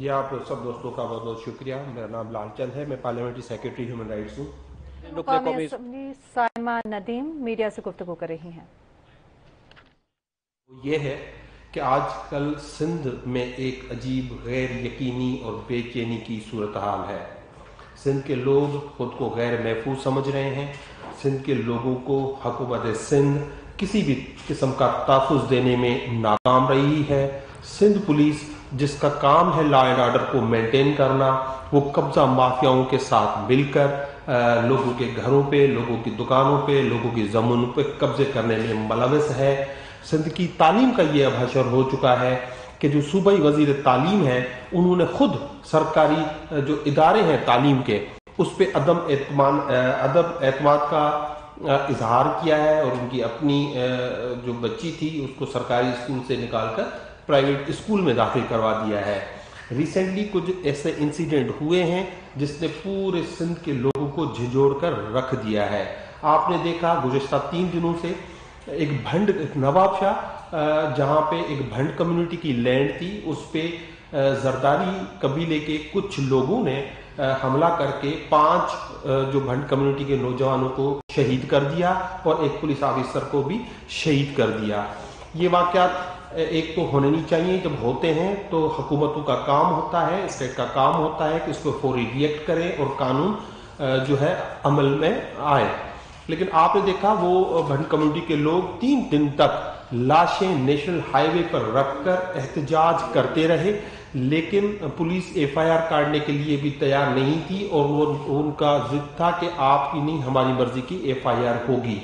جی آپ سب دوستوں کا بہت بہت شکریہ. میرا نام لال چند ہے, میں پارلیمنٹری سیکرٹری ہیومن رائٹس ہوں. مقامی اسمبلی سائمہ ندیم میڈیا سے گفتگو کر رہی ہیں. یہ ہے کہ آج کل سندھ میں ایک عجیب غیر یقینی اور بے چینی کی صورتحال ہے. سندھ کے لوگ خود کو غیر محفوظ سمجھ رہے ہیں. سندھ کے لوگوں کو حکومت سندھ کسی بھی قسم کا تحفظ دینے میں ناکام رہی ہے. سندھ پولیس جس کا کام ہے لا اینڈ آرڈر کو مینٹین کرنا, وہ قبضہ مافیاؤں کے ساتھ مل کر لوگوں کے گھروں پہ, لوگوں کی دکانوں پہ, لوگوں کی زمینوں پہ قبضے کرنے میں ملوث ہے. سندھ کی تعلیم کا یہ اب حشر ہو چکا ہے کہ جو صوبائی وزیر تعلیم ہے انہوں نے خود سرکاری جو ادارے ہیں تعلیم کے اس پہ عدم اعتماد کا اظہار کیا ہے, اور ان کی اپنی جو بچی تھی اس کو سرکاری اسکول سے نکال کر پرائیویٹ اسکول میں داخل کروا دیا ہے. ریسنٹلی کچھ ایسے انسیڈنٹ ہوئے ہیں جس نے پورے سندھ کے لوگوں کو جھنجھوڑ کر رکھ دیا ہے. آپ نے دیکھا گزشتہ 3 دنوں سے ایک نواب شاہ جہاں پہ ایک بھنڈ کمیونٹی کی لینڈ تھی, اس پہ زرداری قبیلے کے کچھ لوگوں نے حملہ کر کے 5 جو بھنڈ کمیونٹی کے نوجوانوں کو شہید کر دیا اور ایک پولیس آفیسر کو بھی شہید کر دیا. یہ واقعات ایک تو ہونے نہیں چاہیے, جب ہوتے ہیں تو حکومتوں کا کام ہوتا ہے, اسٹیٹ کا کام ہوتا ہے کہ اس کو فوری ریئیکٹ کرے اور قانون جو ہے عمل میں آئے. لیکن آپ نے دیکھا وہ بھنڈ کمیونٹی کے لوگ 3 دن تک لاشیں نیشنل ہائی وے پر رکھ کر احتجاج کرتے رہے, لیکن پولیس FIR کاٹنے کے لیے بھی تیار نہیں تھی, اور وہ ان کا ضد تھا کہ آپ کی نہیں ہماری مرضی کی FIR ہوگی.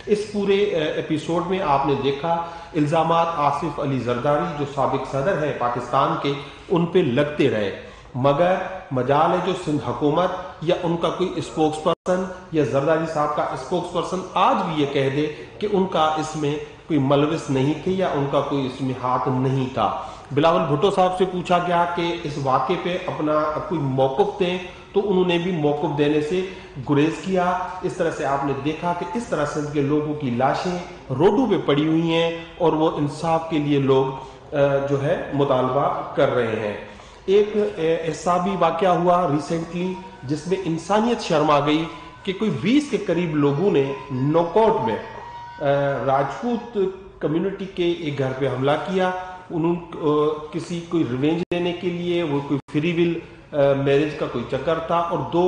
اس پورے ایپیسوڈ میں آپ نے دیکھا الزامات آصف علی زرداری جو سابق صدر ہے پاکستان کے ان پہ لگتے رہے, مگر مجال ہے جو سندھ حکومت یا ان کا کوئی اسپوکس پرسن یا زرداری صاحب کا اسپوکس پرسن آج بھی یہ کہہ دے کہ ان کا اس میں کوئی ملوث نہیں تھی یا ان کا کوئی اس میں ہاتھ نہیں تھا. بلاول بھٹو صاحب سے پوچھا گیا کہ اس واقعے پہ اپنا کوئی موقف دیں تو انہوں نے بھی موقف دینے سے گریز کیا. اس طرح سے آپ نے دیکھا کہ اس طرح سندھ کے لوگوں کی لاشیں روڈوں پہ پڑی ہوئی ہیں اور وہ انصاف کے لیے لوگ جو ہے مطالبہ کر رہے ہیں. ایک ایسا بھی واقعہ ہوا ریسنٹلی جس میں انسانیت شرما گئی کہ کوئی 20 کے قریب لوگوں نے نوک آؤٹ میں راجپوت کمیونٹی کے ایک گھر پہ حملہ کیا. انہوں کسی کوئی ریونج لینے کے لیے, وہ کوئی فری ول میرج کا کوئی چکر تھا, اور 2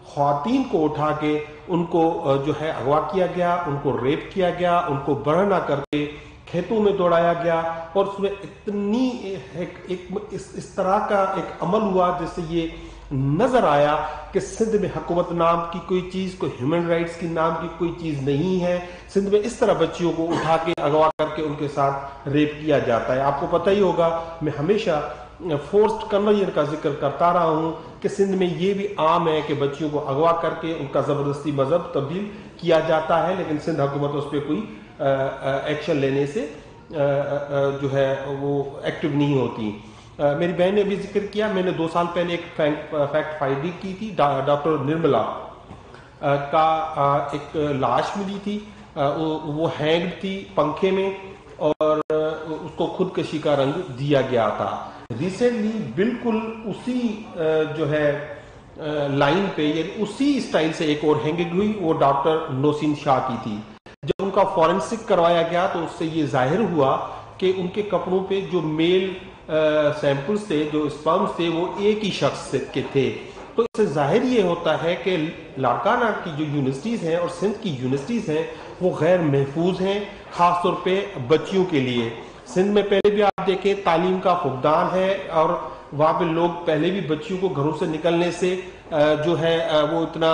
خواتین کو اٹھا کے ان کو جو ہے اغوا کیا گیا, ان کو ریپ کیا گیا, ان کو برہنہ کر کے کھیتوں میں دوڑایا گیا. اور اس میں اتنی اس طرح کا ایک عمل ہوا جس سے یہ نظر آیا کہ سندھ میں حکومت نام کی کوئی چیز, کوئی ہیومن رائٹس کی نام کی کوئی چیز نہیں ہے. سندھ میں اس طرح بچیوں کو اٹھا کے اغوا کر کے ان کے ساتھ ریپ کیا جاتا ہے. آپ کو پتہ ہی ہوگا میں ہمیشہ فورسڈ کنورژن کا ذکر کرتا رہا ہوں کہ سندھ میں یہ بھی عام ہے کہ بچیوں کو اغوا کر کے ان کا زبردستی مذہب تبدیل کیا جاتا ہے, لیکن سندھ حکومت اس پہ کوئی ایکشن لینے سے جو ہے وہ ایکٹیو نہیں ہوتی. میری بہن نے بھی ذکر کیا, میں نے 2 سال پہلے ایک فیکٹ فائنڈنگ کی تھی. ڈاکٹر نرملا کا ایک لاش ملی تھی, وہ ہینگڈ تھی پنکھے میں اور اس کو خودکشی کا رنگ دیا گیا تھا. ریسنٹلی بالکل اسی جو ہے لائن پہ یعنی اسی اسٹائل سے ایک اور ہینگنگ ہوئی, وہ ڈاکٹر نوسین شاہ کی تھی. جب ان کا فورنسک کروایا گیا تو اس سے یہ ظاہر ہوا کہ ان کے کپڑوں پہ جو میل سیمپلز تھے, جو اسپرمز تھے, وہ ایک ہی شخص کے تھے. تو اس سے ظاہر یہ ہوتا ہے کہ لاڑکانہ کی جو یونیورسٹیز ہیں اور سندھ کی یونیورسٹیز ہیں وہ غیر محفوظ ہیں, خاص طور پہ بچیوں کے لیے. سندھ میں پہلے بھی آپ دیکھیں تعلیم کا فقدان ہے, اور وہاں پہ لوگ پہلے بھی بچیوں کو گھروں سے نکلنے سے جو ہے وہ اتنا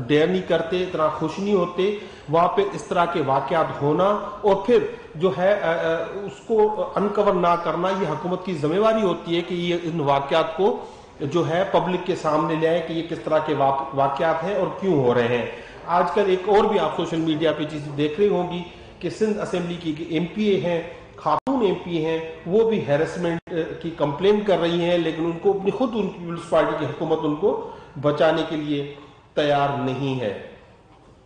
ڈیئر نہیں کرتے, اتنا خوش نہیں ہوتے. وہاں پہ اس طرح کے واقعات ہونا اور پھر جو ہے اس کو انکور نہ کرنا, یہ حکومت کی ذمہ داری ہوتی ہے کہ یہ ان واقعات کو جو ہے پبلک کے سامنے لے آئے کہ یہ کس طرح کے واقعات ہیں اور کیوں ہو رہے ہیں. آج کل ایک اور بھی آپ سوشل میڈیا پہ چیز دیکھ رہی ہوں گی کہ سندھ اسمبلی کی MP ہیں, خاتون MP ہیں, وہ بھی ہیرسمنٹ کی کمپلین کر رہی ہیں, لیکن ان کو اپنی خود ان پیپلز پارٹی کی حکومت ان کو بچانے کے لیے تیار نہیں ہے.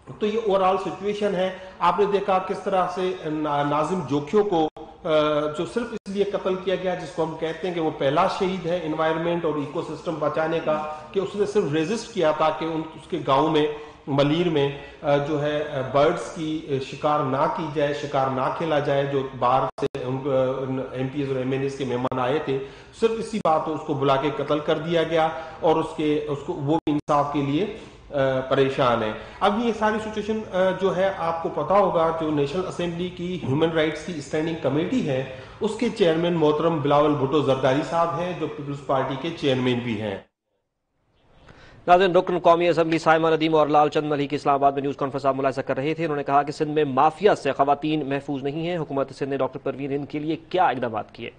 تو یہ اوورال سچویشن ہے. آپ نے دیکھا کس طرح سے ناظم جوکھیوں کو جو صرف اس لیے قتل کیا گیا جس کو ہم کہتے ہیں کہ وہ پہلا شہید ہے انوائرمنٹ اور ایکو سسٹم بچانے کا، کہ اس نے صرف ریزسٹ کیا تھا کہ اس کے گاؤں میں ملیر میں جو ہے برڈز کی شکار نہ کی جائے، شکار نہ کھیلا جائے، جو باہر سے ایم پیز اور ایم این ایز کے مہمان آئے تھے، صرف اسی بات اس کو بلا کے قتل کر دیا گیا، اور اس کو وہ انصاف کے لیے پریشان ہے۔ اب یہ ساری سچویشن جو ہے آپ کو پتا ہوگا، جو نیشنل اسمبلی کی ہیومن رائٹس کی اسٹینڈنگ کمیٹی ہے اس کے چیئرمین محترم بلاول بھٹو زرداری صاحب ہیں، جو پیپلز پارٹی کے چیئرمین بھی ہیں۔ ناظرین، رکن قومی اسمبلی سائمہ ندیم اور لال چند ملک اسلام آباد میں نیوز کانفرنس آپ ملاحظہ کر رہے تھے۔ انہوں نے کہا کہ سندھ میں مافیا سے خواتین محفوظ نہیں ہیں۔ حکومت سندھ نے ڈاکٹر پروین ہند کے لیے کیا اقدامات کیے؟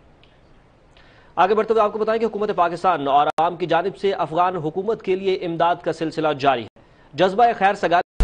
آگے بڑھتے ہوئے آپ کو بتائیں کہ حکومت پاکستان اور عوام کی جانب سے افغان حکومت کے لیے امداد کا سلسلہ جاری ہے۔ جذبہ خیر سگالی